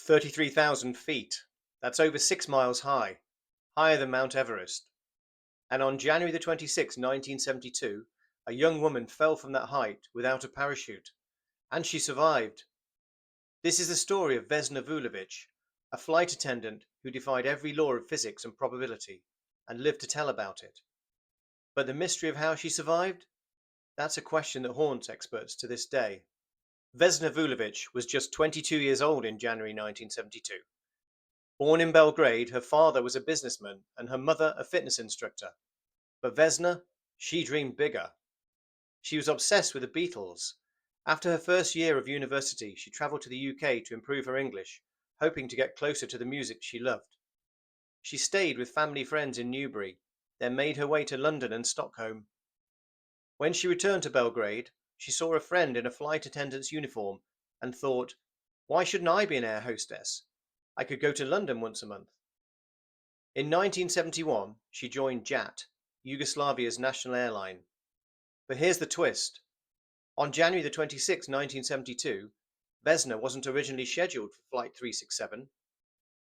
33,000 feet. That's over 6 miles high, higher than Mount Everest. And on January the 26th, 1972, a young woman fell from that height without a parachute, and she survived. This is the story of Vesna Vulović, a flight attendant who defied every law of physics and probability and lived to tell about it. But the mystery of how she survived? That's a question that haunts experts to this day. Vesna Vulović was just 22 years old in January 1972. Born in Belgrade, her father was a businessman and her mother a fitness instructor. But Vesna, she dreamed bigger. She was obsessed with the Beatles. After her first year of university, she travelled to the UK to improve her English, hoping to get closer to the music she loved. She stayed with family friends in Newbury, then made her way to London and Stockholm. When she returned to Belgrade, she saw a friend in a flight attendant's uniform and thought, why shouldn't I be an air hostess? I could go to London once a month. In 1971, she joined JAT, Yugoslavia's national airline. But here's the twist. On January the 26th, 1972, Vesna wasn't originally scheduled for Flight 367.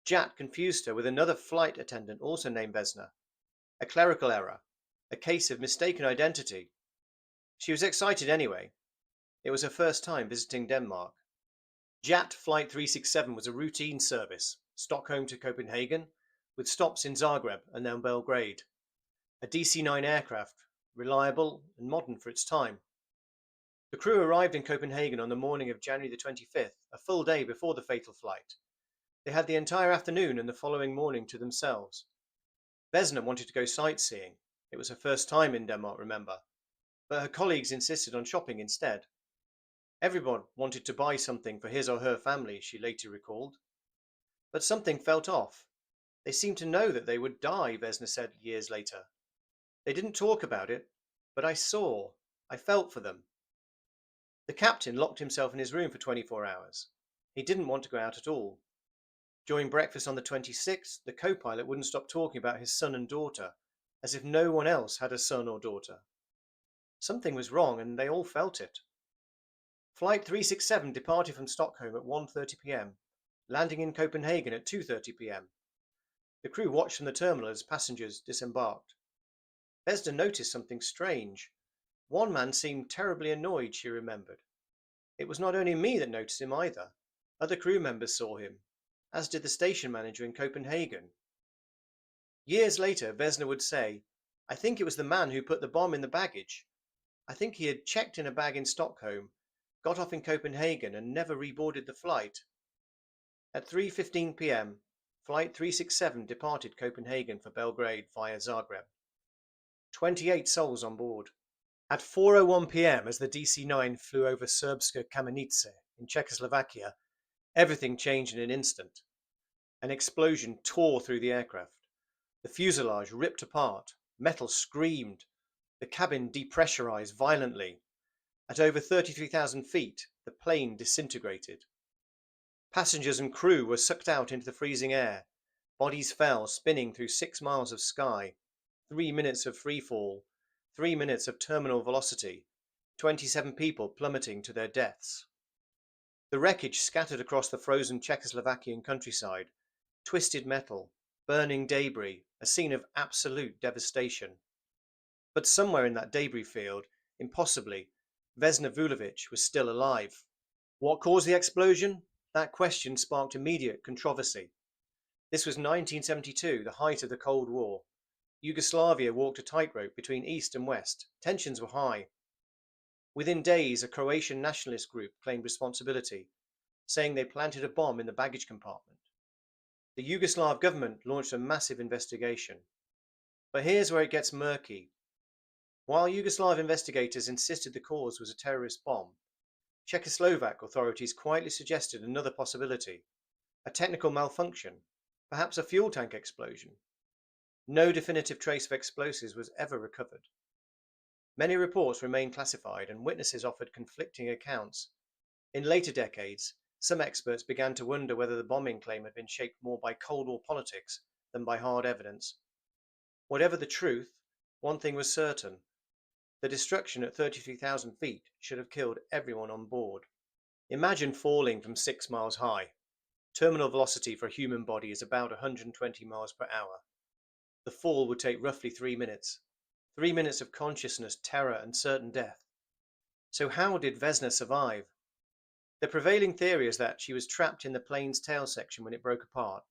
JAT confused her with another flight attendant also named Vesna. A clerical error, a case of mistaken identity. She was excited anyway. It was her first time visiting Denmark. JAT Flight 367 was a routine service, Stockholm to Copenhagen, with stops in Zagreb and then Belgrade. A DC-9 aircraft, reliable and modern for its time. The crew arrived in Copenhagen on the morning of January the 25th, a full day before the fatal flight. They had the entire afternoon and the following morning to themselves. Vesna wanted to go sightseeing. It was her first time in Denmark, remember. But her colleagues insisted on shopping instead. Everyone wanted to buy something for his or her family, she later recalled. But something felt off. They seemed to know that they would die, Vesna said years later. They didn't talk about it, but I felt for them. The captain locked himself in his room for 24 hours. He didn't want to go out at all. During breakfast on the 26th, the co-pilot wouldn't stop talking about his son and daughter, as if no one else had a son or daughter. Something was wrong, and they all felt it. Flight 367 departed from Stockholm at 1:30 p.m, landing in Copenhagen at 2:30 p.m. The crew watched from the terminal as passengers disembarked. Vesna noticed something strange. One man seemed terribly annoyed, she remembered. It was not only me that noticed him either. Other crew members saw him, as did the station manager in Copenhagen. Years later, Vesna would say, I think it was the man who put the bomb in the baggage. I think he had checked in a bag in Stockholm, got off in Copenhagen and never reboarded the flight. At 3:15 p.m, Flight 367 departed Copenhagen for Belgrade via Zagreb. 28 souls on board. At 4:01 p.m, as the DC-9 flew over Srbska Kamenice in Czechoslovakia, everything changed in an instant. An explosion tore through the aircraft. The fuselage ripped apart, metal screamed, the cabin depressurized violently. At over 33,000 feet, the plane disintegrated. Passengers and crew were sucked out into the freezing air. Bodies fell, spinning through 6 miles of sky. 3 minutes of free fall, 3 minutes of terminal velocity, 27 people plummeting to their deaths. The wreckage scattered across the frozen Czechoslovakian countryside, twisted metal, burning debris, a scene of absolute devastation. But somewhere in that debris field, impossibly, Vesna Vulović was still alive. What caused the explosion? That question sparked immediate controversy. This was 1972, the height of the Cold War. Yugoslavia walked a tightrope between East and West. Tensions were high. Within days, a Croatian nationalist group claimed responsibility, saying they planted a bomb in the baggage compartment. The Yugoslav government launched a massive investigation. But here's where it gets murky. While Yugoslav investigators insisted the cause was a terrorist bomb, Czechoslovak authorities quietly suggested another possibility, a technical malfunction, perhaps a fuel tank explosion. No definitive trace of explosives was ever recovered. Many reports remained classified and witnesses offered conflicting accounts. In later decades, some experts began to wonder whether the bombing claim had been shaped more by Cold War politics than by hard evidence. Whatever the truth, one thing was certain. The destruction at 33,000 feet should have killed everyone on board. Imagine falling from 6 miles high. Terminal velocity for a human body is about 120 miles per hour. The fall would take roughly 3 minutes. 3 minutes of consciousness, terror, and certain death. So how did Vesna survive? The prevailing theory is that she was trapped in the plane's tail section when it broke apart.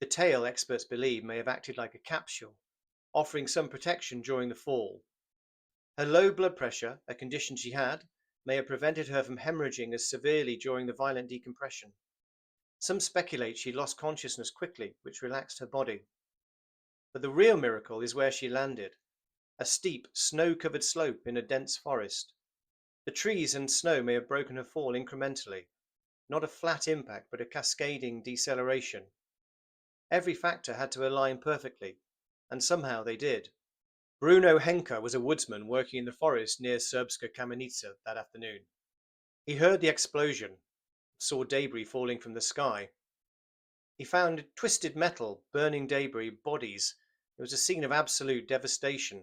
The tail, experts believe, may have acted like a capsule, offering some protection during the fall. Her low blood pressure, a condition she had, may have prevented her from hemorrhaging as severely during the violent decompression. Some speculate she lost consciousness quickly, which relaxed her body. But the real miracle is where she landed, a steep, snow-covered slope in a dense forest. The trees and snow may have broken her fall incrementally, not a flat impact, but a cascading deceleration. Every factor had to align perfectly, and somehow they did. Bruno Henke was a woodsman working in the forest near Srbska Kamenica that afternoon. He heard the explosion, saw debris falling from the sky. He found twisted metal, burning debris, bodies. It was a scene of absolute devastation.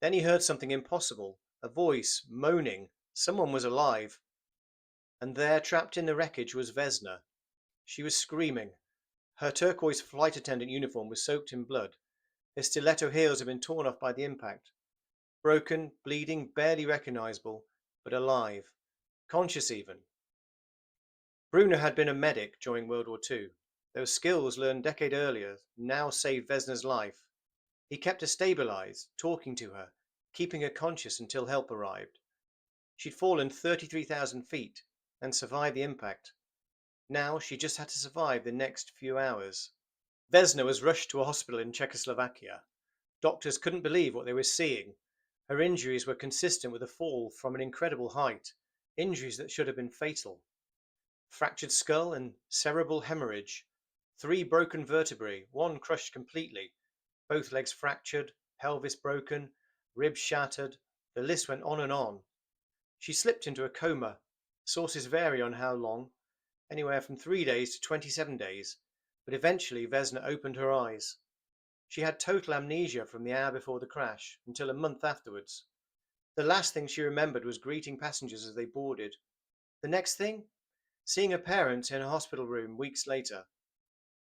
Then he heard something impossible, a voice moaning. Someone was alive. And there, trapped in the wreckage, was Vesna. She was screaming. Her turquoise flight attendant uniform was soaked in blood. Her stiletto heels had been torn off by the impact. Broken, bleeding, barely recognizable, but alive. Conscious even. Bruno had been a medic during World War II. Those skills learned a decade earlier now saved Vesna's life. He kept her stabilized, talking to her, keeping her conscious until help arrived. She'd fallen 33,000 feet and survived the impact. Now she just had to survive the next few hours. Vesna was rushed to a hospital in Czechoslovakia. Doctors couldn't believe what they were seeing. Her injuries were consistent with a fall from an incredible height, injuries that should have been fatal. Fractured skull and cerebral hemorrhage, 3 broken vertebrae, 1 crushed completely, both legs fractured, pelvis broken, ribs shattered. The list went on and on. She slipped into a coma. Sources vary on how long, anywhere from 3 days to 27 days, but eventually Vesna opened her eyes. She had total amnesia from the hour before the crash until a month afterwards. The last thing she remembered was greeting passengers as they boarded. The next thing? Seeing her parents in a hospital room weeks later.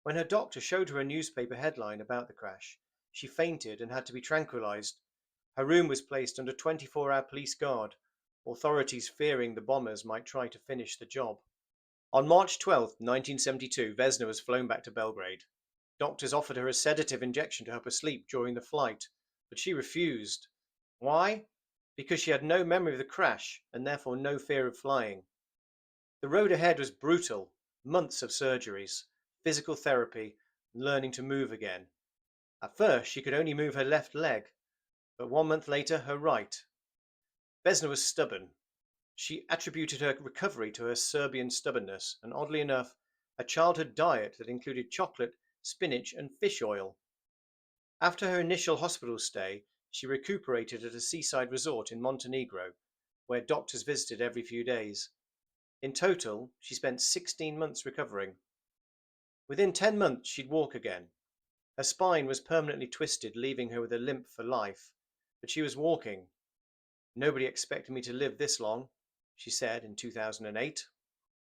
When her doctor showed her a newspaper headline about the crash, she fainted and had to be tranquilized. Her room was placed under 24-hour police guard, authorities fearing the bombers might try to finish the job. On March 12, 1972, Vesna was flown back to Belgrade. Doctors offered her a sedative injection to help her sleep during the flight, but she refused. Why? Because she had no memory of the crash and therefore no fear of flying. The road ahead was brutal, months of surgeries, physical therapy, and learning to move again. At first, she could only move her left leg, but 1 month later, her right. Vesna was stubborn. She attributed her recovery to her Serbian stubbornness and, oddly enough, a childhood diet that included chocolate, spinach, and fish oil. After her initial hospital stay, she recuperated at a seaside resort in Montenegro, where doctors visited every few days. In total, she spent 16 months recovering. Within 10 months, she'd walk again. Her spine was permanently twisted, leaving her with a limp for life, but she was walking. "Nobody expected me to live this long," she said in 2008.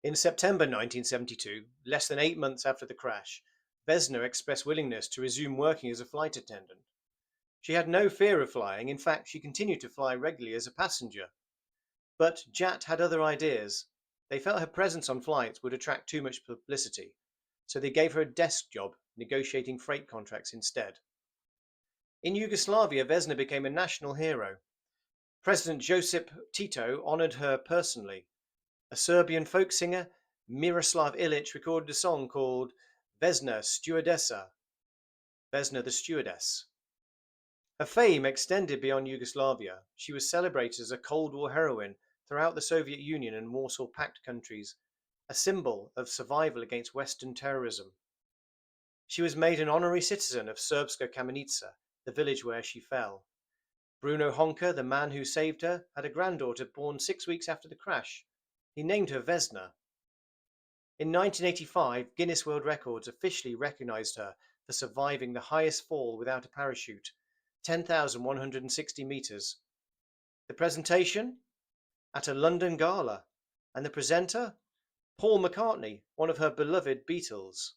In September 1972, less than 8 months after the crash, Vesna expressed willingness to resume working as a flight attendant. She had no fear of flying. In fact, she continued to fly regularly as a passenger. But JAT had other ideas. They felt her presence on flights would attract too much publicity, so they gave her a desk job negotiating freight contracts instead. In Yugoslavia, Vesna became a national hero. President Josip Tito honored her personally. A Serbian folk singer, Miroslav Ilić, recorded a song called Vesna Stewardessa, Vesna the Stewardess. Her fame extended beyond Yugoslavia. She was celebrated as a Cold War heroine throughout the Soviet Union and Warsaw Pact countries, a symbol of survival against Western terrorism. She was made an honorary citizen of Srbska Kamenica, the village where she fell. Bruno Honka, the man who saved her, had a granddaughter born 6 weeks after the crash. He named her Vesna. In 1985, Guinness World Records officially recognized her for surviving the highest fall without a parachute, 10,160 meters. The presentation? At a London gala. And the presenter? Paul McCartney, one of her beloved Beatles.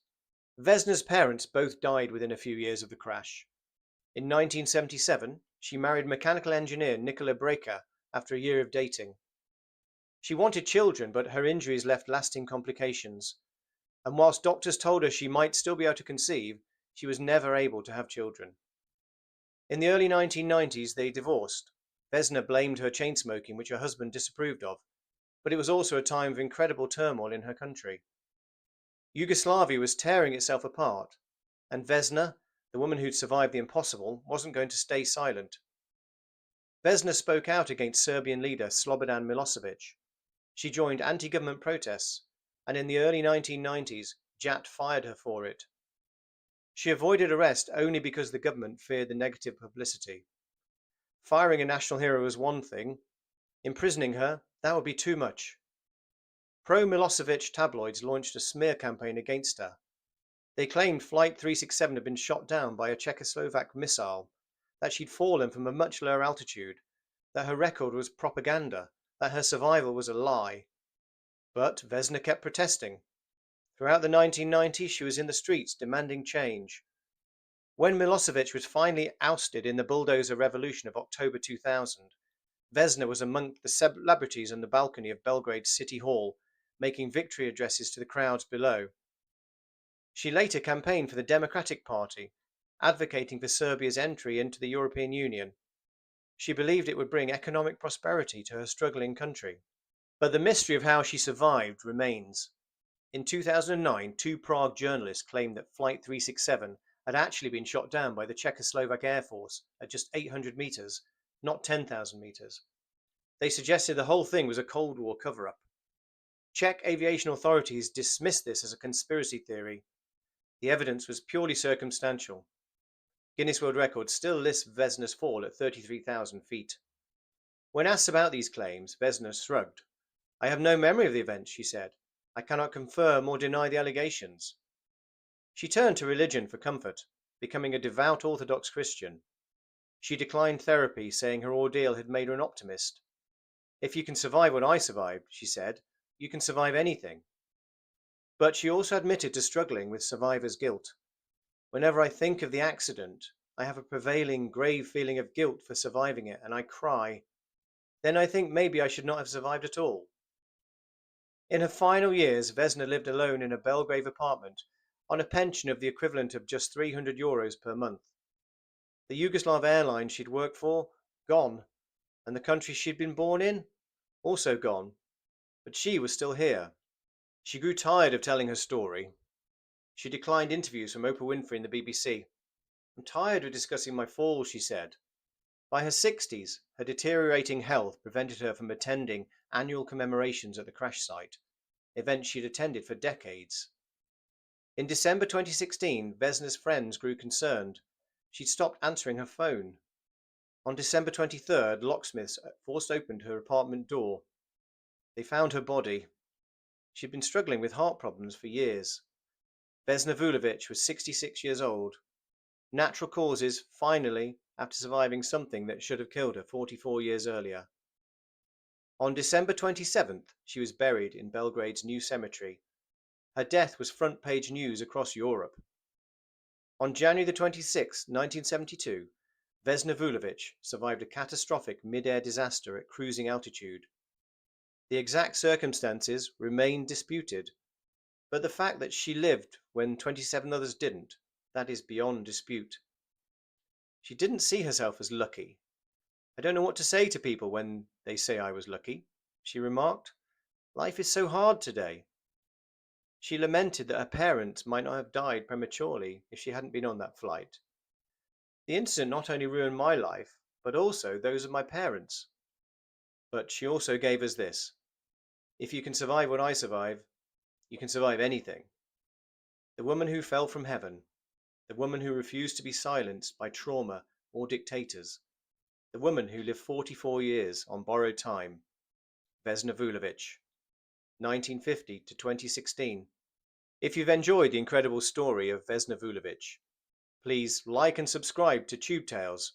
Vesna's parents both died within a few years of the crash. In 1977, she married mechanical engineer Nicola Breaker after a year of dating. She wanted children, but her injuries left lasting complications, and whilst doctors told her she might still be able to conceive, she was never able to have children. In the early 1990s, they divorced. Vesna blamed her chain smoking, which her husband disapproved of, but it was also a time of incredible turmoil in her country. Yugoslavia was tearing itself apart, and Vesna, the woman who'd survived the impossible, wasn't going to stay silent. Vesna spoke out against Serbian leader Slobodan Milosevic. She joined anti-government protests, and in the early 1990s, JAT fired her for it. She avoided arrest only because the government feared the negative publicity. Firing a national hero was one thing. Imprisoning her, that would be too much. Pro-Milosevic tabloids launched a smear campaign against her. They claimed Flight 367 had been shot down by a Czechoslovak missile, that she'd fallen from a much lower altitude, that her record was propaganda, that her survival was a lie. But Vesna kept protesting. Throughout the 1990s, she was in the streets demanding change. When Milosevic was finally ousted in the bulldozer revolution of October 2000, Vesna was among the celebrities on the balcony of Belgrade's City Hall, making victory addresses to the crowds below. She later campaigned for the Democratic Party, advocating for Serbia's entry into the European Union. She believed it would bring economic prosperity to her struggling country. But the mystery of how she survived remains. In 2009, two Prague journalists claimed that Flight 367 had actually been shot down by the Czechoslovak Air Force at just 800 meters, not 10,000 meters. They suggested the whole thing was a Cold War cover-up. Czech aviation authorities dismissed this as a conspiracy theory. The evidence was purely circumstantial. Guinness World Records still lists Vesna's fall at 33,000 feet. When asked about these claims, Vesna shrugged. "I have no memory of the event," she said. "I cannot confirm or deny the allegations." She turned to religion for comfort, becoming a devout Orthodox Christian. She declined therapy, saying her ordeal had made her an optimist. "If you can survive what I survived," she said, "you can survive anything." But she also admitted to struggling with survivor's guilt. "Whenever I think of the accident, I have a prevailing grave feeling of guilt for surviving it, and I cry. Then I think maybe I should not have survived at all." In her final years, Vesna lived alone in a Belgrade apartment on a pension of the equivalent of just €300 per month. The Yugoslav airline she'd worked for, gone, and the country she'd been born in, also gone. But she was still here. She grew tired of telling her story. She declined interviews from Oprah Winfrey and the BBC. "I'm tired of discussing my fall," she said. By her 60s, her deteriorating health prevented her from attending annual commemorations at the crash site, events she'd attended for decades. In December 2016, Vesna's friends grew concerned. She'd stopped answering her phone. On December 23rd, locksmiths forced open her apartment door. They found her body. She'd been struggling with heart problems for years. Vesna Vulović was 66 years old. Natural causes, finally, after surviving something that should have killed her 44 years earlier. On December 27th, she was buried in Belgrade's new cemetery. Her death was front-page news across Europe. On January 26, 1972, Vesna Vulović survived a catastrophic mid-air disaster at cruising altitude. The exact circumstances remain disputed, but the fact that she lived when 27 others didn't, that is beyond dispute. She didn't see herself as lucky. "I don't know what to say to people when they say I was lucky," she remarked. "Life is so hard today." She lamented that her parents might not have died prematurely if she hadn't been on that flight. "The incident not only ruined my life, but also those of my parents." But she also gave us this: "If you can survive what I survived, you can survive anything." The woman who fell from heaven. The woman who refused to be silenced by trauma or dictators. The woman who lived 44 years on borrowed time. Vesna Vulović, 1950 to 2016. If you've enjoyed the incredible story of Vesna Vulović, please like and subscribe to Tube Tales